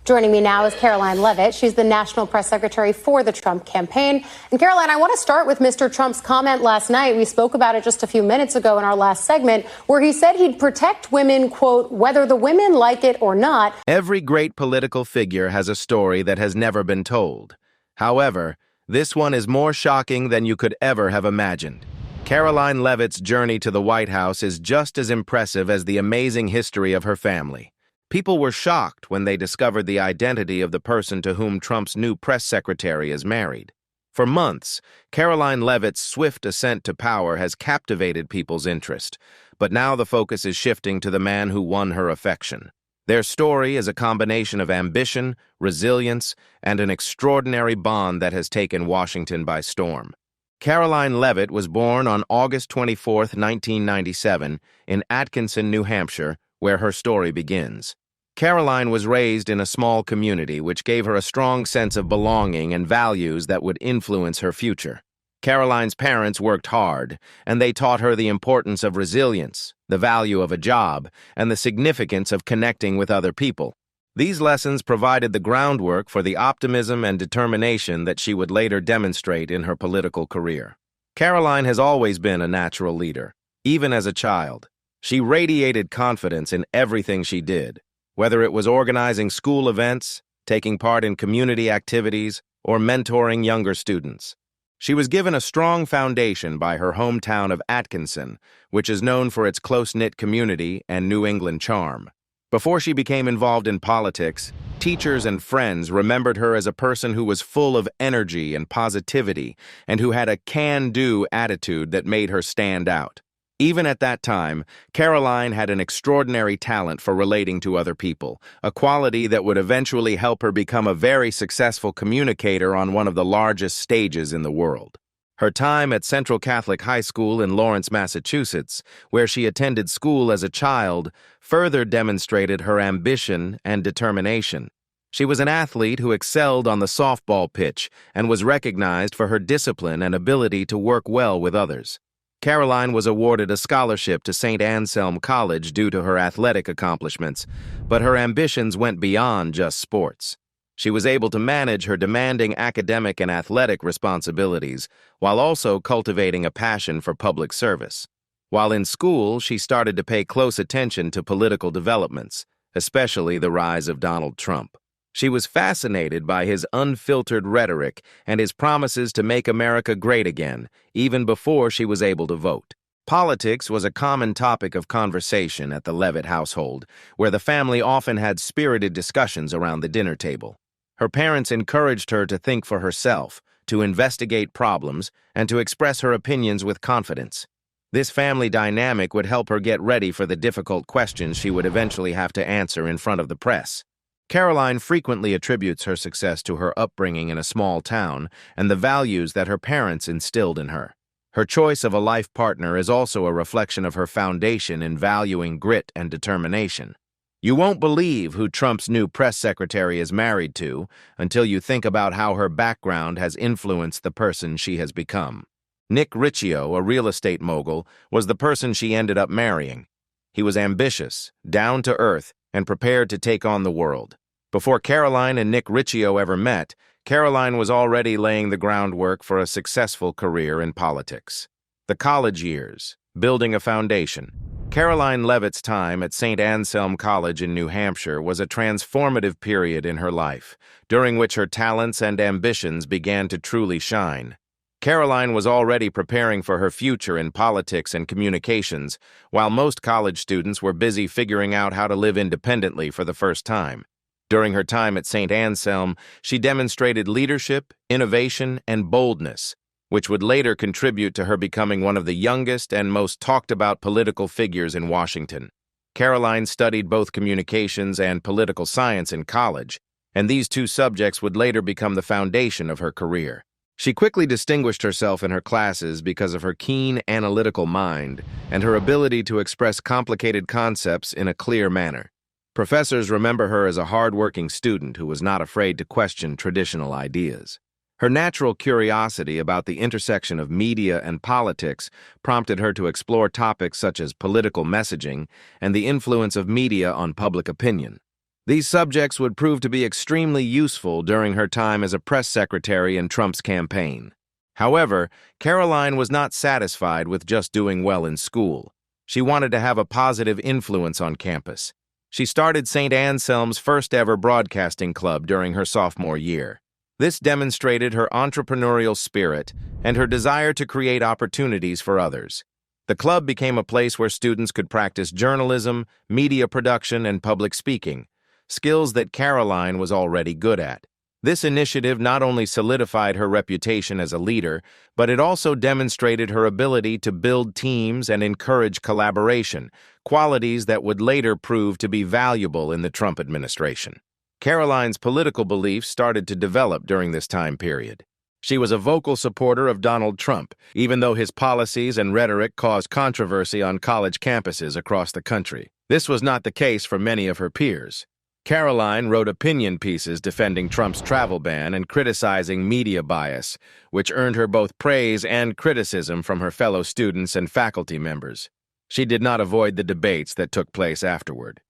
Joining me now is Karoline Leavitt. She's the National Press Secretary for the Trump campaign. And Karoline, I want to start with Mr. Trump's comment last night. We spoke about it just a few minutes ago in our last segment, where he said he'd protect women, quote, whether the women like it or not. Every great political figure has a story that has never been told. However, this one is more shocking than you could ever have imagined. Karoline Leavitt's journey to the White House is just as impressive as the amazing history of her family. People were shocked when they discovered the identity of the person to whom Trump's new press secretary is married. For months, Karoline Leavitt's swift ascent to power has captivated people's interest, but now the focus is shifting to the man who won her affection. Their story is a combination of ambition, resilience, and an extraordinary bond that has taken Washington by storm. Karoline Leavitt was born on August 24, 1997, in Atkinson, New Hampshire, where her story begins. Karoline was raised in a small community which gave her a strong sense of belonging and values that would influence her future. Karoline's parents worked hard, and they taught her the importance of resilience, the value of a job, and the significance of connecting with other people. These lessons provided the groundwork for the optimism and determination that she would later demonstrate in her political career. Karoline has always been a natural leader, even as a child. She radiated confidence in everything she did, whether it was organizing school events, taking part in community activities, or mentoring younger students. She was given a strong foundation by her hometown of Atkinson, which is known for its close-knit community and New England charm. Before she became involved in politics, teachers and friends remembered her as a person who was full of energy and positivity and who had a can-do attitude that made her stand out. Even at that time, Karoline had an extraordinary talent for relating to other people, a quality that would eventually help her become a very successful communicator on one of the largest stages in the world. Her time at Central Catholic High School in Lawrence, Massachusetts, where she attended school as a child, further demonstrated her ambition and determination. She was an athlete who excelled on the softball pitch and was recognized for her discipline and ability to work well with others. Karoline was awarded a scholarship to St. Anselm College due to her athletic accomplishments, but her ambitions went beyond just sports. She was able to manage her demanding academic and athletic responsibilities while also cultivating a passion for public service. While in school, she started to pay close attention to political developments, especially the rise of Donald Trump. She was fascinated by his unfiltered rhetoric and his promises to make America great again, even before she was able to vote. Politics was a common topic of conversation at the Leavitt household, where the family often had spirited discussions around the dinner table. Her parents encouraged her to think for herself, to investigate problems, and to express her opinions with confidence. This family dynamic would help her get ready for the difficult questions she would eventually have to answer in front of the press. Karoline frequently attributes her success to her upbringing in a small town and the values that her parents instilled in her. Her choice of a life partner is also a reflection of her foundation in valuing grit and determination. You won't believe who Trump's new press secretary is married to until you think about how her background has influenced the person she has become. Nick Riccio, a real estate mogul, was the person she ended up marrying. He was ambitious, down to earth, and prepared to take on the world. Before Karoline and Nick Riccio ever met, Karoline was already laying the groundwork for a successful career in politics. The college years, building a foundation. Karoline Leavitt's time at St. Anselm College in New Hampshire was a transformative period in her life, during which her talents and ambitions began to truly shine. Karoline was already preparing for her future in politics and communications, while most college students were busy figuring out how to live independently for the first time. During her time at St. Anselm, she demonstrated leadership, innovation, and boldness, which would later contribute to her becoming one of the youngest and most talked-about political figures in Washington. Karoline studied both communications and political science in college, and these two subjects would later become the foundation of her career. She quickly distinguished herself in her classes because of her keen analytical mind and her ability to express complicated concepts in a clear manner. Professors remember her as a hard-working student who was not afraid to question traditional ideas. Her natural curiosity about the intersection of media and politics prompted her to explore topics such as political messaging and the influence of media on public opinion. These subjects would prove to be extremely useful during her time as a press secretary in Trump's campaign. However, Karoline was not satisfied with just doing well in school. She wanted to have a positive influence on campus. She started St. Anselm's first-ever broadcasting club during her sophomore year. This demonstrated her entrepreneurial spirit and her desire to create opportunities for others. The club became a place where students could practice journalism, media production, and public speaking, skills that Karoline was already good at. This initiative not only solidified her reputation as a leader, but it also demonstrated her ability to build teams and encourage collaboration, qualities that would later prove to be valuable in the Trump administration. Karoline's political beliefs started to develop during this time period. She was a vocal supporter of Donald Trump, even though his policies and rhetoric caused controversy on college campuses across the country. This was not the case for many of her peers. Karoline wrote opinion pieces defending Trump's travel ban and criticizing media bias, which earned her both praise and criticism from her fellow students and faculty members. She did not avoid the debates that took place afterward.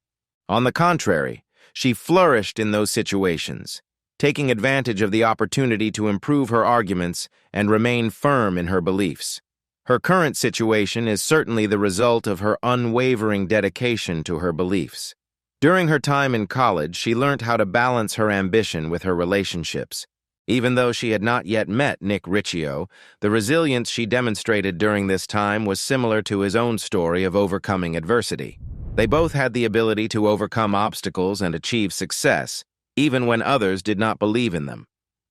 On the contrary, she flourished in those situations, taking advantage of the opportunity to improve her arguments and remain firm in her beliefs. Her current situation is certainly the result of her unwavering dedication to her beliefs. During her time in college, she learned how to balance her ambition with her relationships. Even though she had not yet met Nick Riccio, the resilience she demonstrated during this time was similar to his own story of overcoming adversity. They both had the ability to overcome obstacles and achieve success, even when others did not believe in them.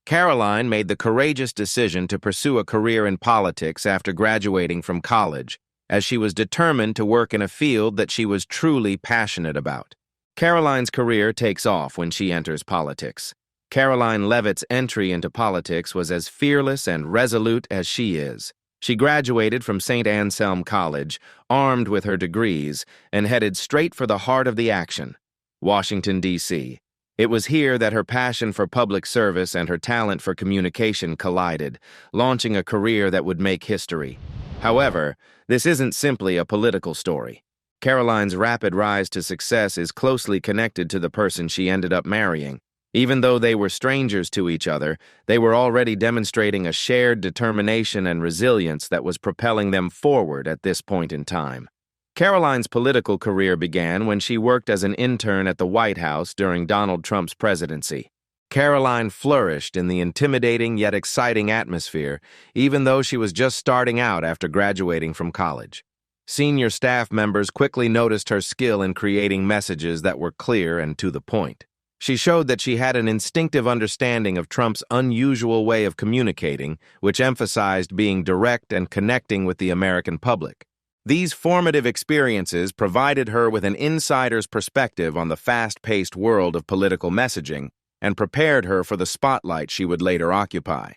Karoline made the courageous decision to pursue a career in politics after graduating from college, as she was determined to work in a field that she was truly passionate about. Karoline's career takes off when she enters politics. Karoline Leavitt's entry into politics was as fearless and resolute as she is. She graduated from St. Anselm College, armed with her degrees, and headed straight for the heart of the action, Washington, D.C. It was here that her passion for public service and her talent for communication collided, launching a career that would make history. However, this isn't simply a political story. Karoline's rapid rise to success is closely connected to the person she ended up marrying. Even though they were strangers to each other, they were already demonstrating a shared determination and resilience that was propelling them forward at this point in time. Karoline's political career began when she worked as an intern at the White House during Donald Trump's presidency. Karoline flourished in the intimidating yet exciting atmosphere, even though she was just starting out after graduating from college. Senior staff members quickly noticed her skill in creating messages that were clear and to the point. She showed that she had an instinctive understanding of Trump's unusual way of communicating, which emphasized being direct and connecting with the American public. These formative experiences provided her with an insider's perspective on the fast-paced world of political messaging and prepared her for the spotlight she would later occupy.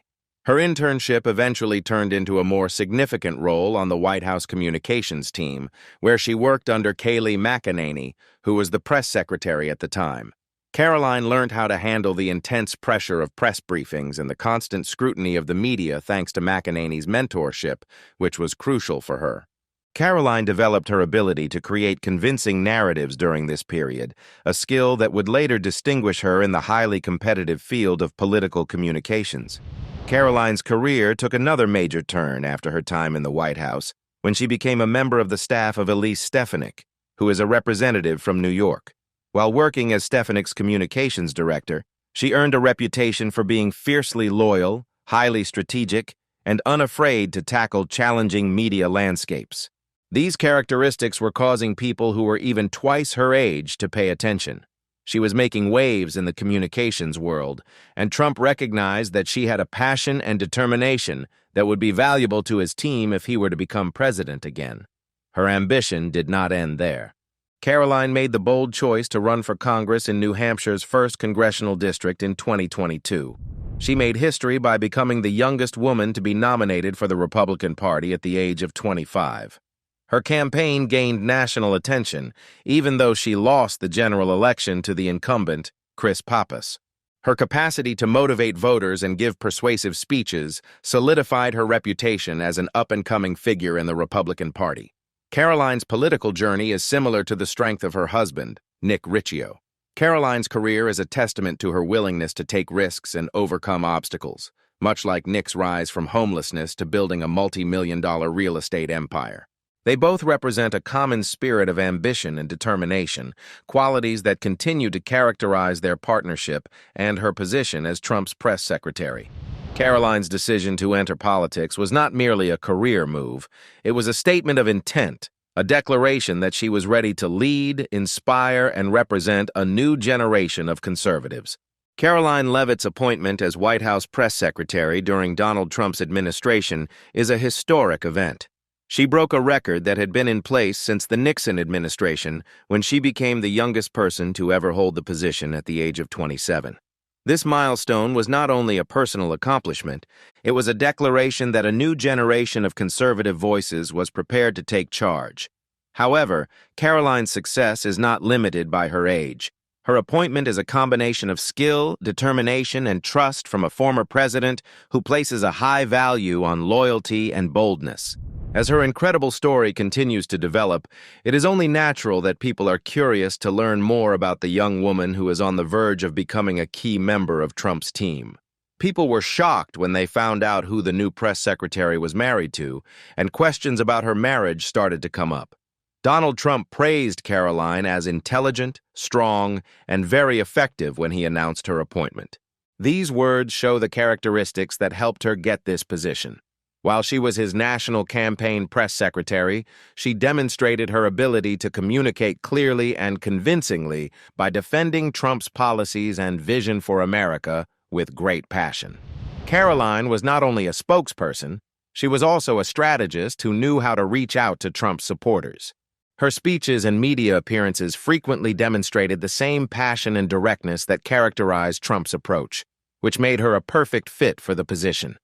Her internship eventually turned into a more significant role on the White House communications team, where she worked under Kayleigh McEnany, who was the press secretary at the time. Karoline learned how to handle the intense pressure of press briefings and the constant scrutiny of the media thanks to McEnany's mentorship, which was crucial for her. Karoline developed her ability to create convincing narratives during this period, a skill that would later distinguish her in the highly competitive field of political communications. Karoline's career took another major turn after her time in the White House, when she became a member of the staff of Elise Stefanik, who is a representative from New York. While working as Stefanik's communications director, she earned a reputation for being fiercely loyal, highly strategic, and unafraid to tackle challenging media landscapes. These characteristics were causing people who were even twice her age to pay attention. She was making waves in the communications world, and Trump recognized that she had a passion and determination that would be valuable to his team if he were to become president again. Her ambition did not end there. Karoline made the bold choice to run for Congress in New Hampshire's 1st Congressional District in 2022. She made history by becoming the youngest woman to be nominated for the Republican Party at the age of 25. Her campaign gained national attention, even though she lost the general election to the incumbent, Chris Pappas. Her capacity to motivate voters and give persuasive speeches solidified her reputation as an up-and-coming figure in the Republican Party. Karoline's political journey is similar to the strength of her husband, Nick Riccio. Karoline's career is a testament to her willingness to take risks and overcome obstacles, much like Nick's rise from homelessness to building a multi-million-dollar real estate empire. They both represent a common spirit of ambition and determination, qualities that continue to characterize their partnership and her position as Trump's press secretary. Karoline's decision to enter politics was not merely a career move, it was a statement of intent, a declaration that she was ready to lead, inspire, and represent a new generation of conservatives. Karoline Leavitt's appointment as White House press secretary during Donald Trump's administration is a historic event. She broke a record that had been in place since the Nixon administration when she became the youngest person to ever hold the position at the age of 27. This milestone was not only a personal accomplishment, it was a declaration that a new generation of conservative voices was prepared to take charge. However, Karoline's success is not limited by her age. Her appointment is a combination of skill, determination, and trust from a former president who places a high value on loyalty and boldness. As her incredible story continues to develop, it is only natural that people are curious to learn more about the young woman who is on the verge of becoming a key member of Trump's team. People were shocked when they found out who the new press secretary was married to, and questions about her marriage started to come up. Donald Trump praised Karoline as intelligent, strong, and very effective when he announced her appointment. These words show the characteristics that helped her get this position. While she was his national campaign press secretary, she demonstrated her ability to communicate clearly and convincingly by defending Trump's policies and vision for America with great passion. Karoline was not only a spokesperson, she was also a strategist who knew how to reach out to Trump's supporters. Her speeches and media appearances frequently demonstrated the same passion and directness that characterized Trump's approach, which made her a perfect fit for the position.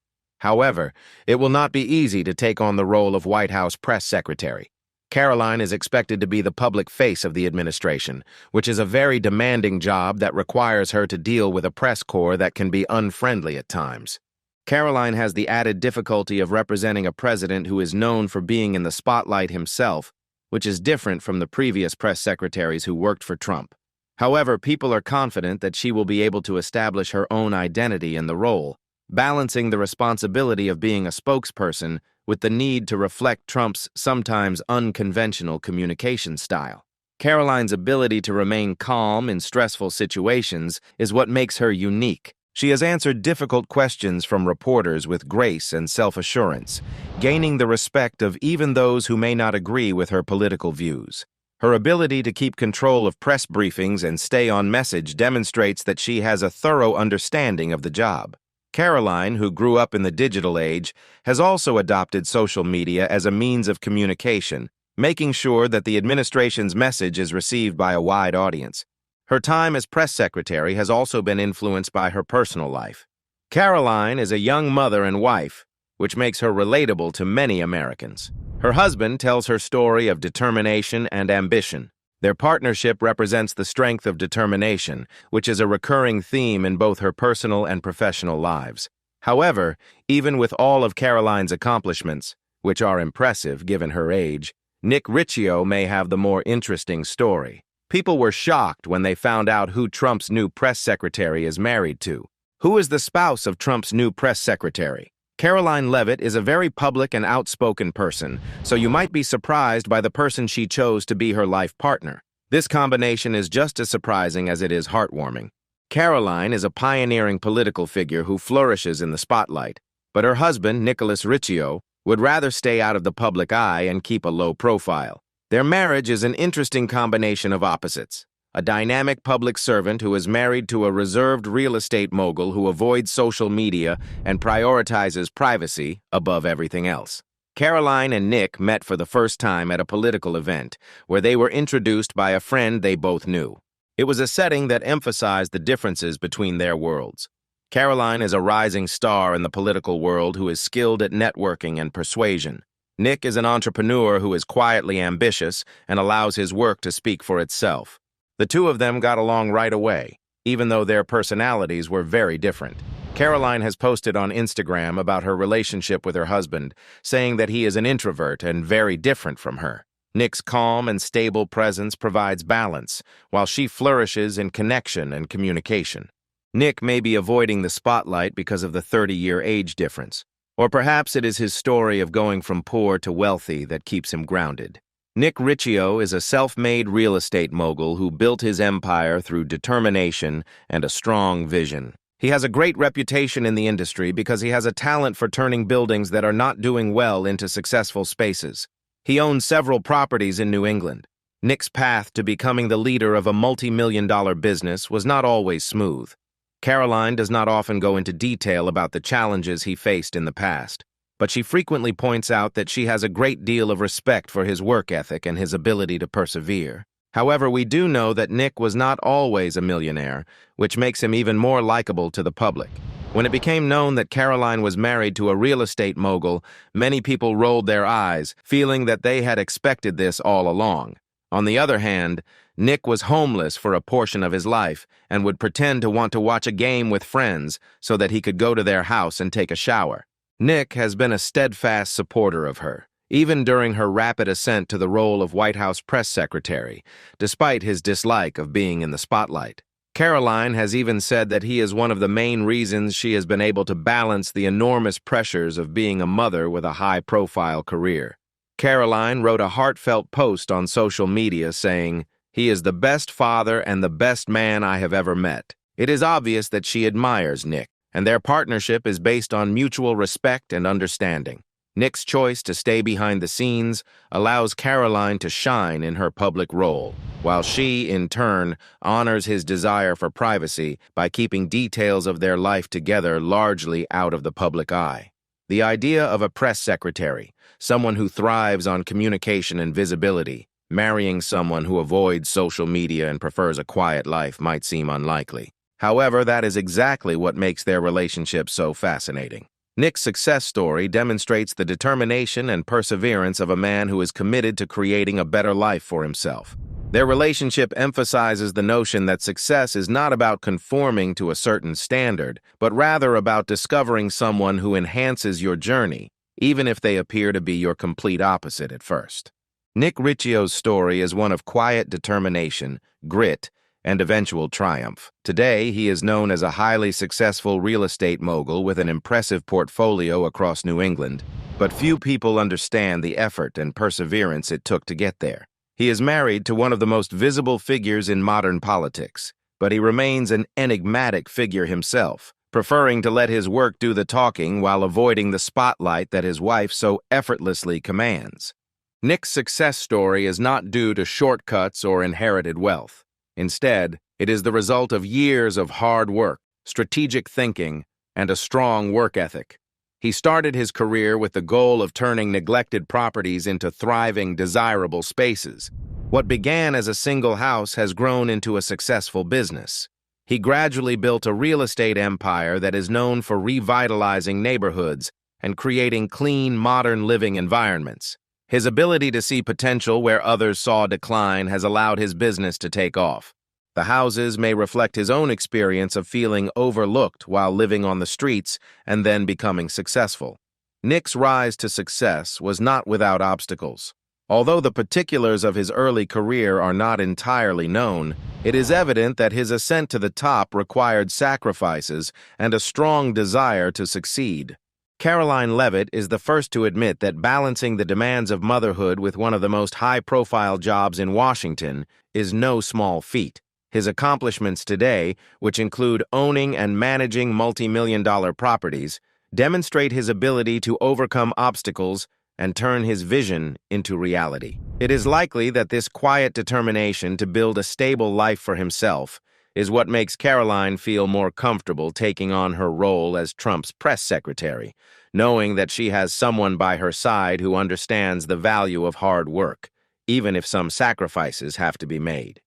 However, it will not be easy to take on the role of White House press secretary. Karoline is expected to be the public face of the administration, which is a very demanding job that requires her to deal with a press corps that can be unfriendly at times. Karoline has the added difficulty of representing a president who is known for being in the spotlight himself, which is different from the previous press secretaries who worked for Trump. However, people are confident that she will be able to establish her own identity in the role, balancing the responsibility of being a spokesperson with the need to reflect Trump's sometimes unconventional communication style. Karoline's ability to remain calm in stressful situations is what makes her unique. She has answered difficult questions from reporters with grace and self-assurance, gaining the respect of even those who may not agree with her political views. Her ability to keep control of press briefings and stay on message demonstrates that she has a thorough understanding of the job. Karoline, who grew up in the digital age, has also adopted social media as a means of communication, making sure that the administration's message is received by a wide audience. Her time as press secretary has also been influenced by her personal life. Karoline is a young mother and wife, which makes her relatable to many Americans. Her husband tells her story of determination and ambition. Their partnership represents the strength of determination, which is a recurring theme in both her personal and professional lives. However, even with all of Karoline's accomplishments, which are impressive given her age, Nick Riccio may have the more interesting story. People were shocked when they found out who Trump's new press secretary is married to. Who is the spouse of Trump's new press secretary? Karoline Leavitt is a very public and outspoken person, so you might be surprised by the person she chose to be her life partner. This combination is just as surprising as it is heartwarming. Karoline is a pioneering political figure who flourishes in the spotlight, but her husband, Nicholas Riccio, would rather stay out of the public eye and keep a low profile. Their marriage is an interesting combination of opposites. A dynamic public servant who is married to a reserved real estate mogul who avoids social media and prioritizes privacy above everything else. Karoline and Nick met for the first time at a political event, where they were introduced by a friend they both knew. It was a setting that emphasized the differences between their worlds. Karoline is a rising star in the political world who is skilled at networking and persuasion. Nick is an entrepreneur who is quietly ambitious and allows his work to speak for itself. The two of them got along right away, even though their personalities were very different. Karoline has posted on Instagram about her relationship with her husband, saying that he is an introvert and very different from her. Nick's calm and stable presence provides balance, while she flourishes in connection and communication. Nick may be avoiding the spotlight because of the 30-year age difference, or perhaps it is his story of going from poor to wealthy that keeps him grounded. Nick Riccio is a self-made real estate mogul who built his empire through determination and a strong vision. He has a great reputation in the industry because he has a talent for turning buildings that are not doing well into successful spaces. He owns several properties in New England. Nick's path to becoming the leader of a multi-million-dollar business was not always smooth. Karoline does not often go into detail about the challenges he faced in the past, but she frequently points out that she has a great deal of respect for his work ethic and his ability to persevere. However, we do know that Nick was not always a millionaire, which makes him even more likable to the public. When it became known that Karoline was married to a real estate mogul, many people rolled their eyes, feeling that they had expected this all along. On the other hand, Nick was homeless for a portion of his life and would pretend to want to watch a game with friends so that he could go to their house and take a shower. Nick has been a steadfast supporter of her, even during her rapid ascent to the role of White House press secretary, despite his dislike of being in the spotlight. Karoline has even said that he is one of the main reasons she has been able to balance the enormous pressures of being a mother with a high-profile career. Karoline wrote a heartfelt post on social media saying, "He is the best father and the best man I have ever met." It is obvious that she admires Nick, and their partnership is based on mutual respect and understanding. Nick's choice to stay behind the scenes allows Karoline to shine in her public role, while she, in turn, honors his desire for privacy by keeping details of their life together largely out of the public eye. The idea of a press secretary, someone who thrives on communication and visibility, marrying someone who avoids social media and prefers a quiet life might seem unlikely. However, that is exactly what makes their relationship so fascinating. Nick's success story demonstrates the determination and perseverance of a man who is committed to creating a better life for himself. Their relationship emphasizes the notion that success is not about conforming to a certain standard, but rather about discovering someone who enhances your journey, even if they appear to be your complete opposite at first. Nick Riccio's story is one of quiet determination, grit, and eventual triumph. Today, he is known as a highly successful real estate mogul with an impressive portfolio across New England, but few people understand the effort and perseverance it took to get there. He is married to one of the most visible figures in modern politics, but he remains an enigmatic figure himself, preferring to let his work do the talking while avoiding the spotlight that his wife so effortlessly commands. Nick's success story is not due to shortcuts or inherited wealth. Instead, it is the result of years of hard work, strategic thinking, and a strong work ethic. He started his career with the goal of turning neglected properties into thriving, desirable spaces. What began as a single house has grown into a successful business. He gradually built a real estate empire that is known for revitalizing neighborhoods and creating clean, modern living environments. His ability to see potential where others saw decline has allowed his business to take off. The houses may reflect his own experience of feeling overlooked while living on the streets and then becoming successful. Nick's rise to success was not without obstacles. Although the particulars of his early career are not entirely known, it is evident that his ascent to the top required sacrifices and a strong desire to succeed. Karoline Leavitt is the first to admit that balancing the demands of motherhood with one of the most high-profile jobs in Washington is no small feat. His accomplishments today, which include owning and managing multi-million-dollar properties, demonstrate his ability to overcome obstacles and turn his vision into reality. It is likely that this quiet determination to build a stable life for himself is what makes Karoline feel more comfortable taking on her role as Trump's press secretary, knowing that she has someone by her side who understands the value of hard work, even if some sacrifices have to be made.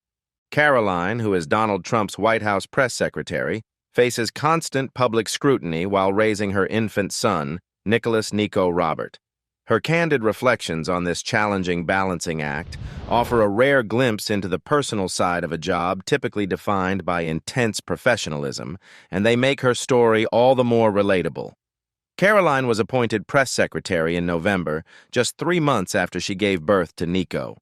Karoline, who is Donald Trump's White House press secretary, faces constant public scrutiny while raising her infant son, Nicholas Nico Robert. Her candid reflections on this challenging balancing act offer a rare glimpse into the personal side of a job typically defined by intense professionalism, and they make her story all the more relatable. Karoline was appointed press secretary in November, just 3 months after she gave birth to Nico.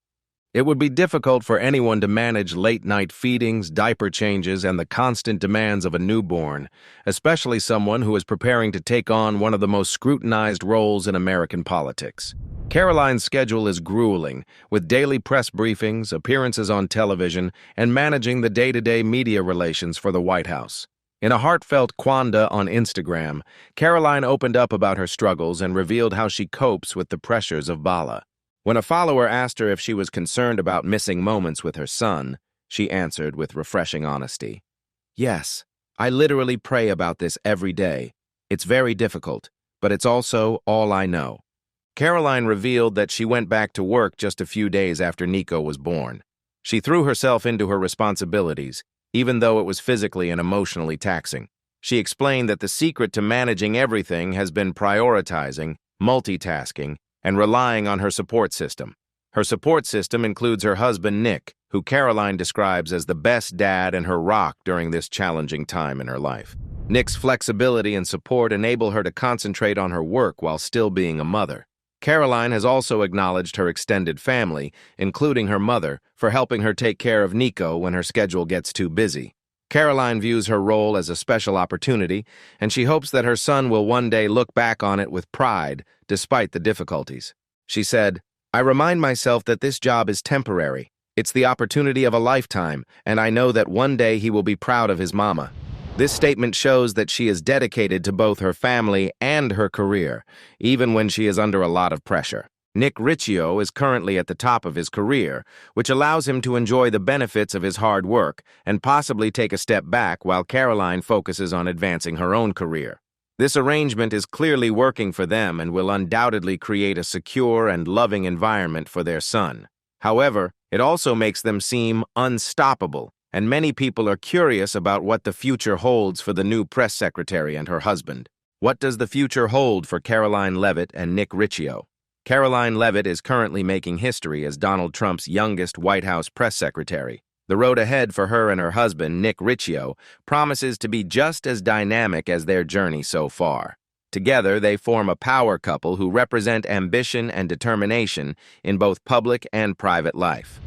It would be difficult for anyone to manage late-night feedings, diaper changes, and the constant demands of a newborn, especially someone who is preparing to take on one of the most scrutinized roles in American politics. Karoline's schedule is grueling, with daily press briefings, appearances on television, and managing the day-to-day media relations for the White House. In a heartfelt quanda on Instagram, Karoline opened up about her struggles and revealed how she copes with the pressures of Bala. When a follower asked her if she was concerned about missing moments with her son, she answered with refreshing honesty. "Yes, I literally pray about this every day. It's very difficult, but it's also all I know." Karoline revealed that she went back to work just a few days after Nico was born. She threw herself into her responsibilities, even though it was physically and emotionally taxing. She explained that the secret to managing everything has been prioritizing, multitasking, and relying on her support system. Her support system includes her husband, Nick, who Karoline describes as the best dad and her rock during this challenging time in her life. Nick's flexibility and support enable her to concentrate on her work while still being a mother. Karoline has also acknowledged her extended family, including her mother, for helping her take care of Nico when her schedule gets too busy. Karoline views her role as a special opportunity, and she hopes that her son will one day look back on it with pride, despite the difficulties. She said, "I remind myself that this job is temporary. It's the opportunity of a lifetime, and I know that one day he will be proud of his mama." This statement shows that she is dedicated to both her family and her career, even when she is under a lot of pressure. Nick Riccio is currently at the top of his career, which allows him to enjoy the benefits of his hard work and possibly take a step back while Karoline focuses on advancing her own career. This arrangement is clearly working for them and will undoubtedly create a secure and loving environment for their son. However, it also makes them seem unstoppable, and many people are curious about what the future holds for the new press secretary and her husband. What does the future hold for Karoline Leavitt and Nick Riccio? Karoline Leavitt is currently making history as Donald Trump's youngest White House press secretary. The road ahead for her and her husband, Nick Riccio, promises to be just as dynamic as their journey so far. Together, they form a power couple who represent ambition and determination in both public and private life.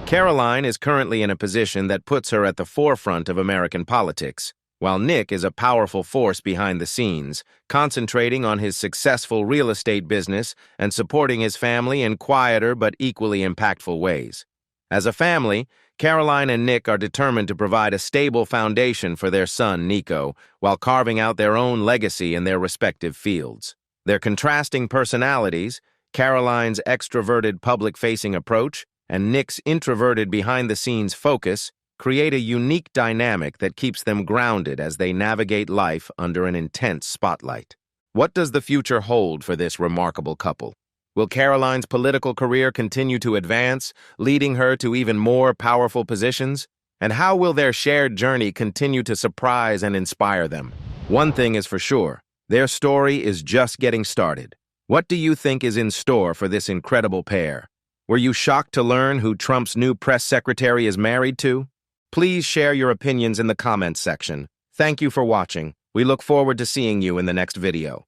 Karoline is currently in a position that puts her at the forefront of American politics, while Nick is a powerful force behind the scenes, concentrating on his successful real estate business and supporting his family in quieter but equally impactful ways. As a family, Karoline and Nick are determined to provide a stable foundation for their son, Nico, while carving out their own legacy in their respective fields. Their contrasting personalities, Karoline's extroverted public-facing approach, and Nick's introverted behind-the-scenes focus, create a unique dynamic that keeps them grounded as they navigate life under an intense spotlight. What does the future hold for this remarkable couple? Will Karoline's political career continue to advance, leading her to even more powerful positions? And how will their shared journey continue to surprise and inspire them? One thing is for sure, their story is just getting started. What do you think is in store for this incredible pair? Were you shocked to learn who Trump's new press secretary is married to? Please share your opinions in the comments section. Thank you for watching. We look forward to seeing you in the next video.